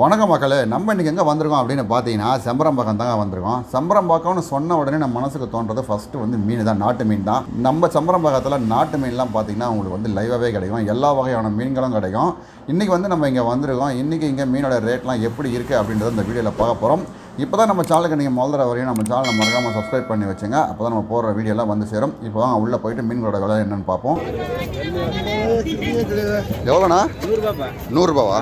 வணக்கம் மக்களே, நம்ம இன்றைக்கி எங்கே வந்திருக்கோம் அப்படின்னு பார்த்தீங்கன்னா செம்பரம்பாக்கம் தாங்க வந்திருக்கோம். செம்பரம்பாக்கம்னு சொன்ன உடனே நம்ம மனசுக்கு தோன்றது ஃபஸ்ட்டு வந்து மீன் தான், நாட்டு மீன் தான். நம்ம செம்பரம்பாக்கத்தில் நாட்டு மீன்லாம் பார்த்தீங்கன்னா உங்களுக்கு வந்து லைவாகவே கிடைக்கும், எல்லா வகையான மீன்களும் கிடைக்கும். இன்றைக்கி வந்து நம்ம இங்கே வந்திருக்கோம். இன்றைக்கி இங்கே மீனோட ரேட்லாம் எப்படி இருக்குது அப்படின்றத இந்த வீடியோவில் பார்க்க போகிறோம். இப்போ தான் நம்ம சேனலுக்கு நீங்கள் முதல்ல வரையும் நம்ம சேனலை மறக்காமல் சப்ஸ்கிரைப் பண்ணி வச்சுங்க. அப்போ தான் நம்ம போடுற வீடியோலாம் வந்து சேரும். இப்போ தான் உள்ளே போயிட்டு மீன்களோட விலை என்னென்னு பார்ப்போம். எவ்வளோண்ணா? 100 ரூபாவா?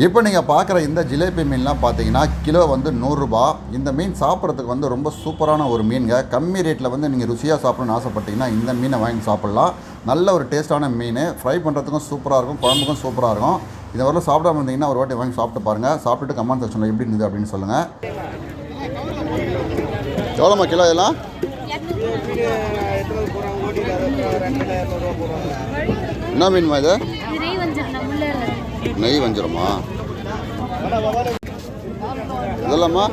இப்போ நீங்கள் பார்க்குற இந்த ஜிலேபி மீன்லாம் பார்த்தீங்கன்னா கிலோ வந்து 100 ரூபா. இந்த மீன் சாப்பிட்றதுக்கு வந்து ரொம்ப சூப்பரான ஒரு மீனுங்க. கம்மி ரேட்டில் வந்து நீங்கள் ருசியாக சாப்பிடணும்னு ஆசைப்பட்டீங்கன்னா இந்த மீனை வாங்கி சாப்பிட்லாம். நல்ல ஒரு டேஸ்ட்டான மீன், ஃப்ரை பண்ணுறதுக்கும் சூப்பராக இருக்கும், குழம்புக்கும் சூப்பராக இருக்கும். இதை வரல சாப்பிடாம இருந்தீங்கன்னா ஒரு வாட்டி வாங்கி சாப்பிட்டு பாருங்கள். சாப்பிட்டுட்டு கமெண்ட் செக்ஷனில் எப்படி இருந்தது அப்படின்னு சொல்லுங்கள். எவ்வளோம்மா கிலோ இதெல்லாம்? என்ன மீன்மா இது? நெய் வஞ்சிரமா? இதெல்லாமா?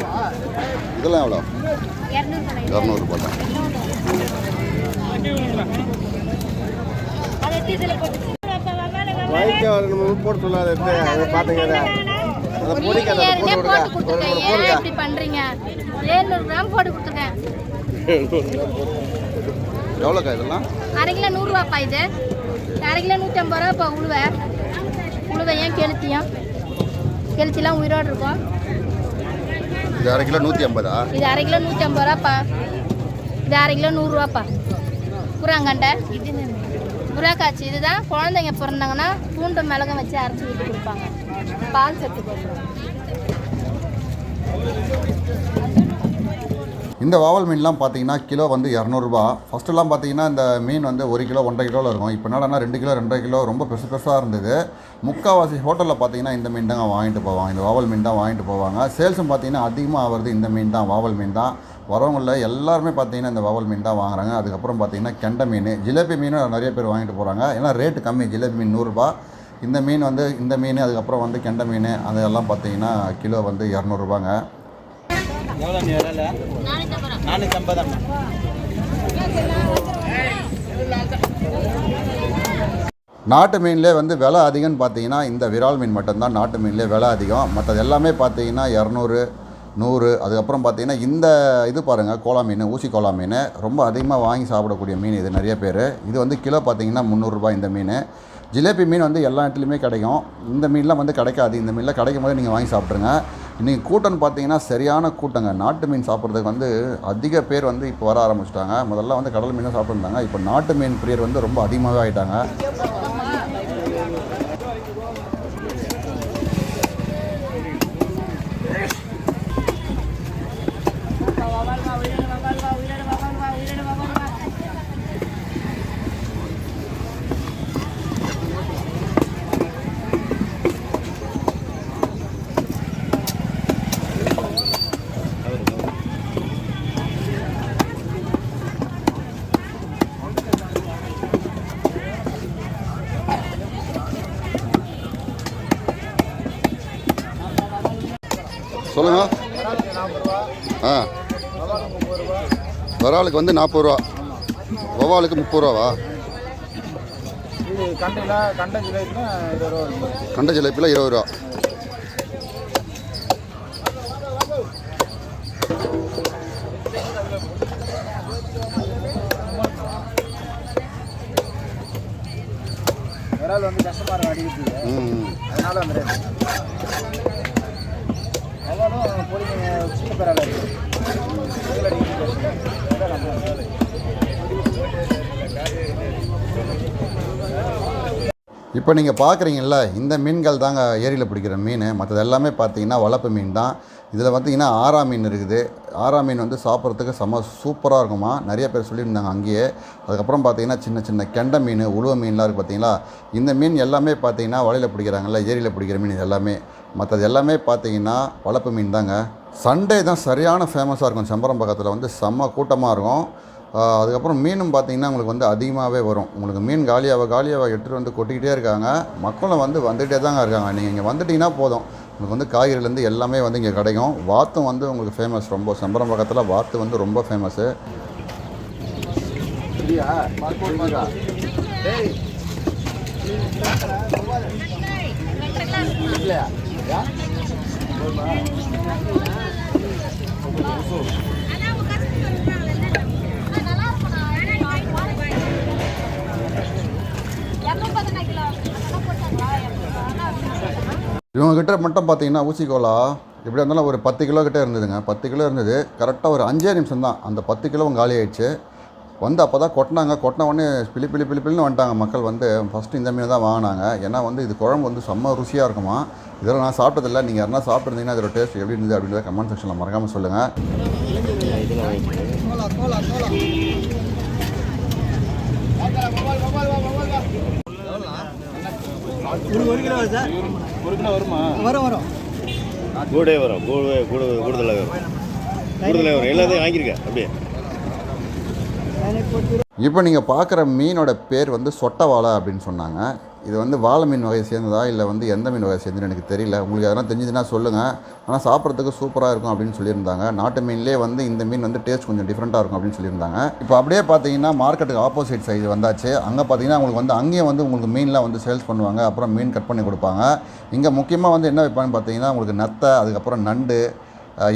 இதெல்லாம் எவ்வளோ? 200 ரூபா தான். போட்டு சொல்லாது பாத்துங்க. எவ்வளோக்கா இதெல்லாம்? அரை கிலோ 100 ரூபாப்பா. இது அரை கிலோ 150 ரூபாப்பா. உழுவை ஏன் கெளுத்திலாம் உயிரோடு இருக்கும். இது அரை கிலோ 150. இது அரை கிலோ 150 ரூபாப்பா. இது அரை கிலோ 100 ரூபாப்பா. புறாங்கண்டை புறாக்காச்சி இதுதான். குழந்தைங்க பிறந்தாங்கன்னா பூண்டு மிளகம் வச்சு அரைச்சி விட்டு கொடுப்பாங்க, பால் சத்து கொடுக்குறோம். இந்த வாவல் மீன்லாம் பார்த்தீங்கன்னா கிலோ வந்து 200 ரூபா. ஃபஸ்ட்டெல்லாம் பார்த்தீங்கன்னா இந்த மீன் வந்து 1 கிலோ 1.5 கிலோவில் இருக்கும். இப்போ என்னன்னா 2 கிலோ 2.5 கிலோ ரொம்ப பெருசாக இருந்தது. முக்கால்வாசி ஹோட்டலில் பார்த்தீங்கன்னா இந்த மீன் தாங்க வாங்கிட்டு போவாங்க, இந்த வாவல் மீன் தான் வாங்கிட்டு போவாங்க. சேல்ஸும் பார்த்தீங்கன்னா அதிகமாக ஆகிறது இந்த மீன் தான், வாவல் மீன் தான். வரவங்களில் எல்லாருமே பார்த்தீங்கன்னா இந்த வாவல் மீன் தான் வாங்குறாங்க. அதுக்கப்புறம் பார்த்தீங்கன்னா கெண்டை மீன், ஜிலேபி மீனும் நிறைய பேர் வாங்கிட்டு போகிறாங்க. ஏன்னா ரேட்டு கம்மி. ஜிலேபி மீன் 100 ரூபா. இந்த மீன் வந்து இந்த மீன், அதுக்கப்புறம் வந்து கெண்டை மீன், அதெல்லாம் பார்த்தீங்கன்னா கிலோ வந்து 200 ரூபாங்க. நாட்டு மீன்லேயே வந்து விலை அதிகம்னு பார்த்தீங்கன்னா இந்த விரால் மீன் மட்டும்தான் நாட்டு மீன்லேயே விலை அதிகம். மற்றது எல்லாமே பார்த்தீங்கன்னா 200, 100. அதுக்கப்புறம் பார்த்தீங்கன்னா இந்த இது பாருங்கள், கோலா மீன், ஊசி கோலா மீன் ரொம்ப அதிகமாக வாங்கி சாப்பிடக்கூடிய மீன் இது நிறைய பேர். இது வந்து கிலோ பார்த்தீங்கன்னா 300 ரூபாய் இந்த மீன். ஜிலேபி மீன் வந்து எல்லா இடத்துலையுமே கிடைக்கும், இந்த மீன்லாம் வந்து கிடைக்காது. இந்த மீன்லாம் கிடைக்கும் போது நீங்கள் வாங்கி சாப்பிட்ருங்க. இன்றைக்கி கூட்டம்னு பார்த்தீங்கன்னா சரியான கூட்டங்க. நாட்டு மீன் சாப்பிட்றதுக்கு வந்து அதிக பேர் வந்து இப்போ வர ஆரம்பிச்சிட்டாங்க. முதல்ல வந்து கடல் மீன் தான் சாப்பிட்ருந்தாங்க, இப்போ நாட்டு மீன் பிரியர் வந்து ரொம்ப அதிகமாகவே ஆகிட்டாங்க. சொல்லுங்க. வராலுக்கு வந்து 40 ரூபா, வவாலுக்கு 30 ரூபாவா? கண்ட ஜிலேபியில் 20 ரூபா. இப்போ நீங்கள் பார்க்குறீங்கல்ல, இந்த மீன்கள் தாங்க ஏரியில் பிடிக்கிற மீன். மற்றது எல்லாமே பார்த்தீங்கன்னா வளர்ப்பு மீன் தான். இதில் பார்த்தீங்கன்னா ஆரா மீன் இருக்குது. ஆரா மீன் வந்து சாப்பிட்றதுக்கு செம்ம சூப்பராக இருக்குமா, நிறைய பேர் சொல்லியிருந்தாங்க அங்கேயே. அதுக்கப்புறம் பார்த்தீங்கன்னா சின்ன சின்ன கெண்டை மீன், உழுவ மீன்லாம் இருக்குது பார்த்தீங்களா. இந்த மீன் எல்லாமே பார்த்தீங்கன்னா வலையில் பிடிக்கிறாங்கல்ல, ஏரியில் பிடிக்கிற மீன் இது எல்லாமே. மற்றது எல்லாமே பார்த்தீங்கன்னா வளர்ப்பு மீன் தாங்க. சண்டே தான் சரியான ஃபேமஸாக இருக்கும். செம்பரம்பாக்கத்தில் வந்து செம்ம கூட்டமாக இருக்கும். அதுக்கப்புறம் மீனும் பார்த்திங்கன்னா உங்களுக்கு வந்து அதிகமாகவே வரும். உங்களுக்கு மீன் காலியாக எடுத்துகிட்டு வந்து கொட்டிக்கிட்டே இருக்காங்க. மக்களும் வந்து வந்துகிட்டே தாங்க இருக்காங்க. நீங்கள் இங்கே வந்துட்டிங்கன்னா போதும், உங்களுக்கு வந்து காய்கறிலேருந்து எல்லாமே வந்து இங்கே கிடைக்கும். வாத்தும் வந்து உங்களுக்கு ஃபேமஸ், ரொம்ப செம்பரம்பாக்கத்தில் வாத்து வந்து ரொம்ப ஃபேமஸ்ஸு. இவங்ககிட்ட மட்டும் பார்த்தீங்கன்னா ஊசிக்கோலா எப்படி இருந்தாலும் ஒரு 10 கிலோ கிட்டே இருந்ததுங்க. 10 கிலோ இருந்தது. கரெக்டாக ஒரு 5 நிமிஷம் தான் அந்த 10 கிலோவும் காலி ஆயிடுச்சு. வந்து அப்போ தான் கொட்டினாங்க. கொட்டின உடனே பிளிப்பிள்னு வந்துட்டாங்க மக்கள். வந்து ஃபஸ்ட்டு இந்த மீன் தான் வாங்கினாங்க. ஏன்னா வந்து இது குழம்பு வந்து செம்ம ருசியாக இருக்குமா. இதெல்லாம் நான் சாப்பிட்டதில்லை. நீங்கள் யாருன்னா சாப்பிட்ருந்தீங்கன்னா அதோட டேஸ்ட் எப்படி இருந்தது அப்படின்றத கமெண்ட் செக்ஷனில் மறக்காமல் சொல்லுங்கள். கூடுதலாக வரும் எல்லாத்தையும் வாங்கியிருக்கேன் அப்படியே. இப்போ நீங்கள் பார்க்குற மீனோட பேர் வந்து சொட்டவாழை அப்படின்னு சொன்னாங்க. இது வந்து வாழை மீன் வகையை சேர்ந்ததா இல்லை வந்து எந்த மீன் வகையை சேர்ந்துன்னு எனக்கு தெரியல. உங்களுக்கு எதனா தெரிஞ்சதுன்னா சொல்லுங்கள். ஆனால் சாப்பிட்றதுக்கு சூப்பராக இருக்கும் அப்படின்னு சொல்லியிருந்தாங்க. நாட்டு மீன்லேயே வந்து இந்த மீன் வந்து டேஸ்ட் கொஞ்சம் டிஃப்ரெண்ட்டாக இருக்கும் அப்படின்னு சொல்லியிருந்தாங்க. இப்போ அப்படியே பார்த்தீங்கன்னா மார்க்கெட்டுக்கு ஆப்போசிட் சைடு வந்தாச்சு. அங்கே பார்த்தீங்கன்னா உங்களுக்கு வந்து அங்கேயும் வந்து உங்களுக்கு மீன்லாம் வந்து சேல்ஸ் பண்ணுவாங்க. அப்புறம் மீன் கட் பண்ணி கொடுப்பாங்க. இங்கே முக்கியமாக வந்து என்ன வைப்பாங்கன்னு பார்த்தீங்கன்னா உங்களுக்கு நத்தை, அதுக்கப்புறம் நண்டு,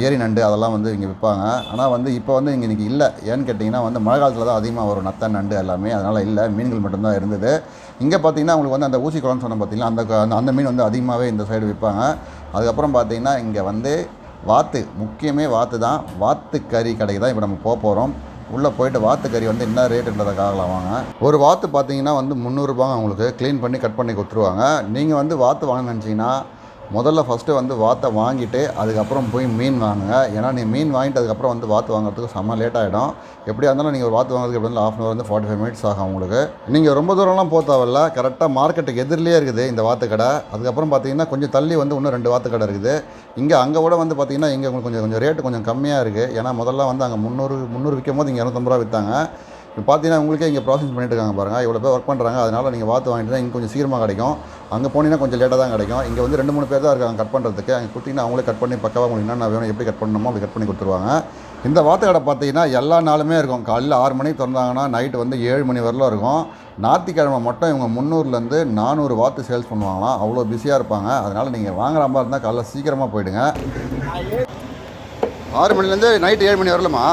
ஏரி நண்டு அதெல்லாம் வந்து இங்கே விற்பாங்க. ஆனால் வந்து இப்போ வந்து இங்கே இன்றைக்கி இல்லை. ஏன்னு கேட்டிங்கன்னா வந்து மழை காலத்தில் தான் அதிகமாக வரும் நத்தை நண்டு எல்லாமே. அதனால் இல்லை, மீன்கள் மட்டும்தான் இருந்தது. இங்கே பார்த்தீங்கன்னா உங்களுக்கு வந்து அந்த ஊசி குளம்னு சொன்ன பார்த்தீங்கன்னா அந்த மீன் வந்து அதிகமாகவே இந்த சைடு விற்பாங்க. அதுக்கப்புறம் பார்த்தீங்கன்னா இங்கே வந்து வாத்து, முக்கியமே வாத்து தான். வாத்து கறி கடைக்கு தான் இப்போ நம்ம போகிறோம். உள்ளே போயிட்டு வாத்து கறி வந்து என்ன ரேட்டுன்றதை காகலாம் வாங்க. ஒரு வாத்து பார்த்தீங்கன்னா வந்து 300 ரூபாங்க. உங்களுக்கு க்ளீன் பண்ணி கட் பண்ணி கொடுத்துருவாங்க. நீங்கள் வந்து வாத்து வாங்க நினச்சிங்கன்னா முதல்ல ஃபஸ்ட்டு வந்து வாத்தை வாங்கிட்டு அதுக்கப்புறம் போய் மீன் வாங்குங்க. ஏன்னா நீ மீன் வாங்கிட்டு அதுக்கப்புறம் வந்து வாத்து வாங்குறதுக்கு செம்ம லேட் ஆகிடும். எப்படியா இருந்தாலும் நீங்கள் ஒரு வாத்து வாங்குறதுக்கு எப்படி இருந்தாலும் 1/2 hour வந்து 45 minutes ஆகும் உங்களுக்கு. நீங்கள் ரொம்ப தூரம்லாம் போக தேவையில்ல. கரெக்டாக மார்க்கெட்டுக்கு எதிரிலே இருக்குது இந்த வாத்து கடை. அதுக்கப்புறம் பார்த்தீங்கன்னா கொஞ்சம் தள்ளி வந்து இன்னும் 2 வாத்து கடை இருக்குது. அங்கே கூட வந்து பார்த்தீங்கன்னா இங்கே உங்களுக்கு கொஞ்சம் ரேட்டு கொஞ்சம் கம்மியாக இருக்குது. ஏன்னா முதல்ல வந்து அங்கே 300 விற்கும் போது இங்கே 250 ரூபா விற்றாங்க. இப்போ பார்த்தீங்கன்னா உங்களுக்கே இங்கே ப்ராசஸ் பண்ணிட்டு இருக்காங்க பாருங்கள். இவ்வளோ பேர் ஒர்க் பண்ணுறாங்க. அதனால் நீங்கள் வாத்து வாங்கிட்டு தான் இங்கே கொஞ்சம் சீக்கிரமாக கிடைக்கும். அங்கே போனீங்கன்னா கொஞ்சம் லேட்டாக தான் கிடைக்கும். இங்கே வந்து 2-3 பேர் தான் இருக்காங்க கட் பண்ணுறதுக்கு. அங்கே கொடுத்தீங்கன்னா அவங்களே கட் பண்ணி பக்கவாக உங்களுக்கு என்னென்ன வேணும், எப்படி கட் பண்ணணுமோ அப்படி கட் பண்ணி கொடுத்துருவாங்க. இந்த வாத்து கடை பார்த்தீங்கன்னா எல்லா நாளுமே இருக்கும். காலையில் 6 மணிக்கு திறந்தாங்கன்னா நைட்டு வந்து 7 மணி வரலாம் இருக்கும். ஞாயிற்றுக்கிழமை மட்டும் இவங்க 300லேருந்து 400 வாத்து சேல்ஸ் பண்ணுவாங்களாம். அவ்வளோ பிஸியாக இருப்பாங்க. அதனால் நீங்கள் வாங்குற மாதிரி இருந்தால் காலைல சீக்கிரமாக போயிடுங்க. 6 மணிலேருந்து நைட்டு 7 மணி வரலாமா?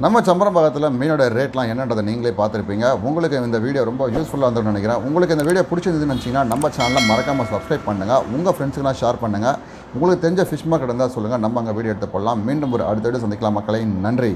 நம்ம சம்பரம்பாக்கத்தில் மீனோட ரேட்லாம் என்னன்றதை நீங்களே பார்த்துருப்பீங்க. உங்களுக்கு இந்த வீடியோ ரொம்ப யூஸ்ஃபுல்லாக இருந்ததுன்னு நினைக்கிறேன். உங்களுக்கு இந்த வீடியோ பிடிச்சிருந்துன்னு நினச்சிங்கன்னா நம்ம சேனலை மறக்காமல் சப்ஸ்கிரைப் பண்ணுங்கள். உங்கள் ஃப்ரெண்ட்ஸுக்கெல்லாம் ஷேர் பண்ணுங்கள். உங்களுக்கு தெரிஞ்ச ஃபிஷ் மார்க்கெட் இருந்தால் சொல்லுங்கள். நம்ம அங்கே வீடியோ எடுத்து போடலாம். மீண்டும் ஒரு அடுத்த வீடியோ சந்திக்கலாம் மக்களை. நன்றி.